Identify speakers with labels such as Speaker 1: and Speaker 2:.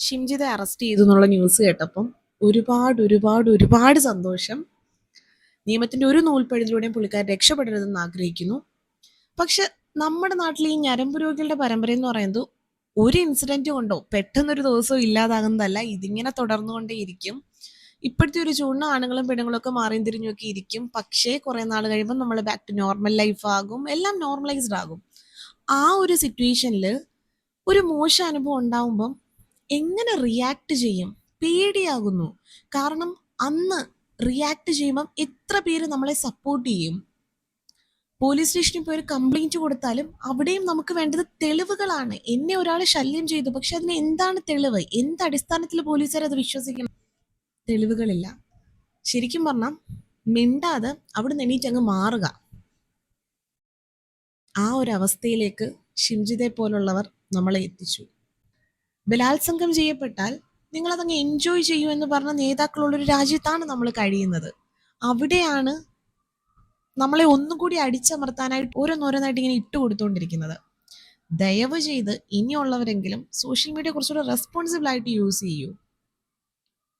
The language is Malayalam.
Speaker 1: ഷിംജിതെ അറസ്റ്റ് ചെയ്തു എന്നുള്ള ന്യൂസ് കേട്ടപ്പം ഒരുപാട് സന്തോഷം. നിയമത്തിന്റെ ഒരു നൂൽപ്പഴുതിലൂടെയും പുള്ളിക്കാരൻ രക്ഷപ്പെടരുതെന്ന് ആഗ്രഹിക്കുന്നു. പക്ഷെ നമ്മുടെ നാട്ടിൽ ഈ ഞരമ്പ് രോഗികളുടെ പരമ്പര എന്ന് പറയുന്നത് ഒരു ഇൻസിഡന്റ് കൊണ്ടോ പെട്ടെന്നൊരു ദിവസവും ഇല്ലാതാകുന്നതല്ല. ഇതിങ്ങനെ തുടർന്നുകൊണ്ടേയിരിക്കും. ഇപ്പോഴത്തെ ഒരു ചൂടിന് ആണുങ്ങളും പെണ്ണുങ്ങളും ഒക്കെ മാറിയും തിരിഞ്ഞൊക്കെ ഇരിക്കും. പക്ഷേ കുറെ നാൾ കഴിയുമ്പോൾ നമ്മൾ ബാക്ക് ടു നോർമൽ ലൈഫ് ആകും, എല്ലാം നോർമലൈസ്ഡ് ആകും. ആ ഒരു സിറ്റുവേഷനിൽ ഒരു മോശം അനുഭവം ഉണ്ടാവുമ്പം എങ്ങനെ റിയാക്ട് ചെയ്യും? പേടിയാകുന്നു. കാരണം അന്ന് റിയാക്ട് ചെയ്യുമ്പം എത്ര പേര് നമ്മളെ സപ്പോർട്ട് ചെയ്യും? പോലീസ് സ്റ്റേഷനിൽ പോയി ഒരു കംപ്ലൈന്റ് കൊടുത്താലും അവിടെയും നമുക്ക് വേണ്ടത് തെളിവുകളാണ്. എന്നെ ഒരാൾ ശല്യം ചെയ്തു, പക്ഷെ അതിന് എന്താണ് തെളിവ്? എന്ത് അടിസ്ഥാനത്തിൽ പോലീസുകാർ അത് വിശ്വസിക്കണം? തെളിവുകളില്ല. ശരിക്കും പറഞ്ഞാൽ മിണ്ടാതെ അവിടെ എണീറ്റ് അങ്ങ് മാറുക. ആ ഒരു അവസ്ഥയിലേക്ക് ഷിംജിതെ പോലുള്ളവർ നമ്മളെ എത്തിച്ചു. ബലാത്സംഗം ചെയ്യപ്പെട്ടാൽ നിങ്ങളതങ്ങ് എൻജോയ് ചെയ്യൂ എന്ന് പറഞ്ഞ നേതാക്കളുള്ളൊരു രാജ്യത്താണ് നമ്മൾ കഴിയുന്നത്. അവിടെയാണ് നമ്മളെ ഒന്നുകൂടി അടിച്ചമർത്താനായിട്ട് ഓരോന്നോരോന്നായിട്ട് ഇങ്ങനെ ഇട്ട് കൊടുത്തുകൊണ്ടിരിക്കുന്നത്. ദയവ് ചെയ്ത് ഇനിയുള്ളവരെങ്കിലും സോഷ്യൽ മീഡിയ കുറച്ചുകൂടെ റെസ്പോൺസിബിൾ ആയിട്ട് യൂസ് ചെയ്യൂ.